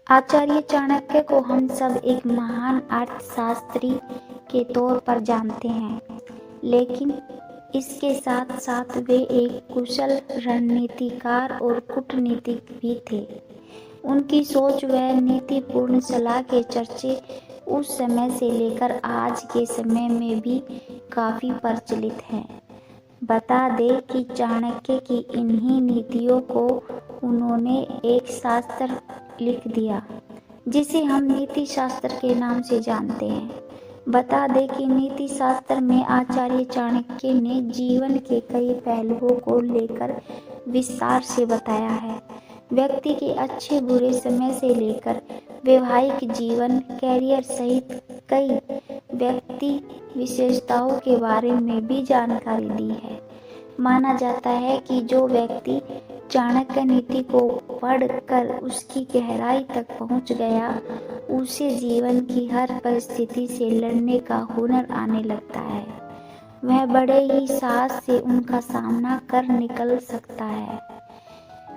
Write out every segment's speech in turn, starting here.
आचार्य चाणक्य को हम सब एक महान अर्थशास्त्री के तौर पर जानते हैं, लेकिन इसके साथ साथ वे एक कुशल रणनीतिकार और कूटनीतिक भी थे। उनकी सोच व नीतिपूर्ण सलाह के चर्चे उस समय से लेकर आज के समय में भी काफ़ी प्रचलित हैं। बता दें कि चाणक्य की इन्हीं नीतियों को उन्होंने एक शास्त्र लिख दिया, जिसे हम नीति शास्त्र के नाम से जानते हैं। बता दें कि नीति शास्त्र में आचार्य चाणक्य ने जीवन के कई पहलुओं को लेकर विस्तार से बताया है। व्यक्ति के अच्छे बुरे समय से लेकर वैवाहिक जीवन, कैरियर सहित कई व्यक्ति विशेषताओं के बारे में भी जानकारी दी है। माना जाता है कि जो व्यक्ति चाणक्य नीति को पढ़कर उसकी गहराई तक पहुंच गया, उसे जीवन की हर परिस्थिति से लड़ने का हुनर आने लगता है। वह बड़े ही साहस से उनका सामना कर निकल सकता है।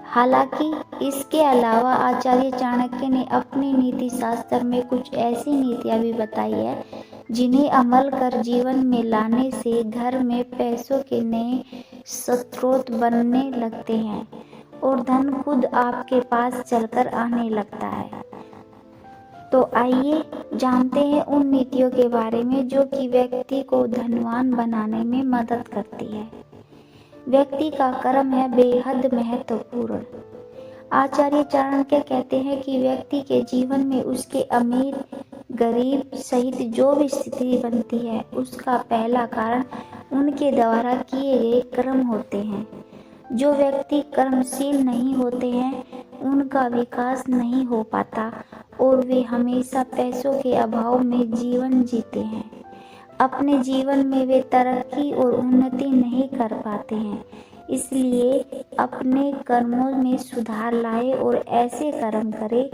हालांकि इसके अलावा आचार्य चाणक्य ने अपनी नीति शास्त्र में कुछ ऐसी नीतियां भी बताई है, जिन्हें अमल कर जीवन में लाने से घर में पैसों के नए स्रोत बनने लगते हैं और धन खुद आपके पास चलकर आने लगता है। तो आइए जानते हैं उन नीतियों के बारे में जो कि व्यक्ति को धनवान बनाने में मदद करती है। व्यक्ति का कर्म है बेहद महत्वपूर्ण। आचार्य चाणक्य कहते हैं कि व्यक्ति के जीवन में उसके अमीर गरीब सहित जो भी स्थिति बनती है, उसका पहला कारण उनके द्वारा किए गए कर्म होते हैं। जो व्यक्ति कर्मशील नहीं होते हैं, उनका विकास नहीं हो पाता और वे हमेशा पैसों के अभाव में जीवन जीते हैं। अपने जीवन में वे तरक्की और उन्नति नहीं कर पाते हैं। इसलिए अपने कर्मों में सुधार लाए और ऐसे कर्म करें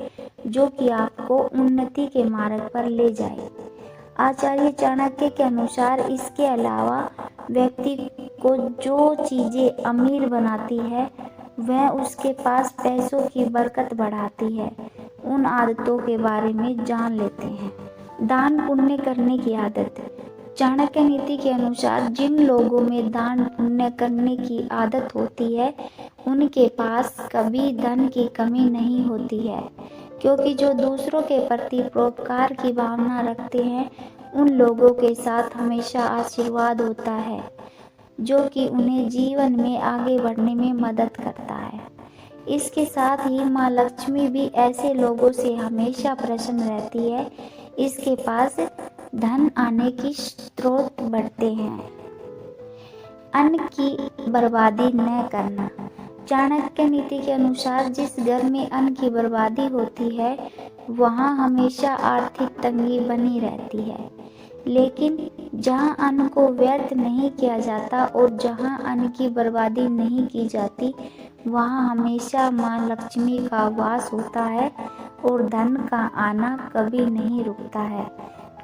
जो कि आपको उन्नति के मार्ग पर ले जाए। आचार्य चाणक्य के अनुसार इसके अलावा व्यक्ति को जो चीज़ें अमीर बनाती है, वह उसके पास पैसों की बरकत बढ़ाती है। उन आदतों के बारे में जान लेते हैं। दान पुण्य करने की आदत। चाणक्य नीति के अनुसार जिन लोगों में दान पुण्य करने की आदत होती है, उनके पास कभी धन की कमी नहीं होती है, क्योंकि जो दूसरों के प्रति परोपकार की भावना रखते हैं, उन लोगों के साथ हमेशा आशीर्वाद होता है, जो कि उन्हें जीवन में आगे बढ़ने में मदद करता है। इसके साथ ही माँ लक्ष्मी भी ऐसे लोगों से हमेशा प्रसन्न रहती है। इसके पास धन आने की स्रोत बढ़ते हैं। अन्न की बर्बादी न करना। चाणक्य नीति के अनुसार जिस घर में अन्न की बर्बादी होती है, वहाँ हमेशा आर्थिक तंगी बनी रहती है। लेकिन जहाँ अन्न को व्यर्थ नहीं किया जाता और जहाँ अन्न की बर्बादी नहीं की जाती, वहाँ हमेशा माँ लक्ष्मी का वास होता है और धन का आना कभी नहीं रुकता है,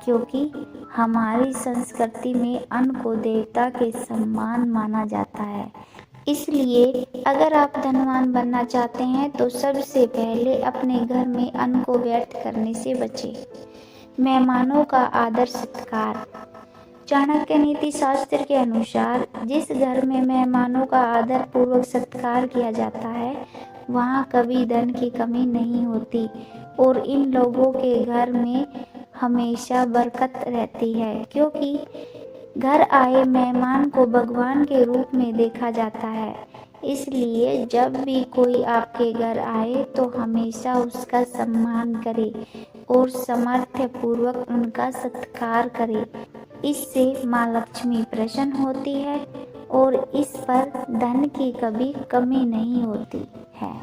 क्योंकि हमारी संस्कृति में अन्न को देवता के समान माना जाता है। इसलिए अगर आप धनवान बनना चाहते हैं तो सबसे पहले अपने घर में अन्न को व्यर्थ करने से बचें। मेहमानों का आदर सत्कार। चाणक्य नीति शास्त्र के अनुसार जिस घर में मेहमानों का आदर पूर्वक सत्कार किया जाता है, वहाँ कभी धन की कमी नहीं होती और इन लोगों के घर में हमेशा बरकत रहती है, क्योंकि घर आए मेहमान को भगवान के रूप में देखा जाता है। इसलिए जब भी कोई आपके घर आए तो हमेशा उसका सम्मान करें और सामर्थ्य पूर्वक उनका सत्कार करें। इससे माँ लक्ष्मी प्रसन्न होती है और इस पर धन की कभी कमी नहीं होती है।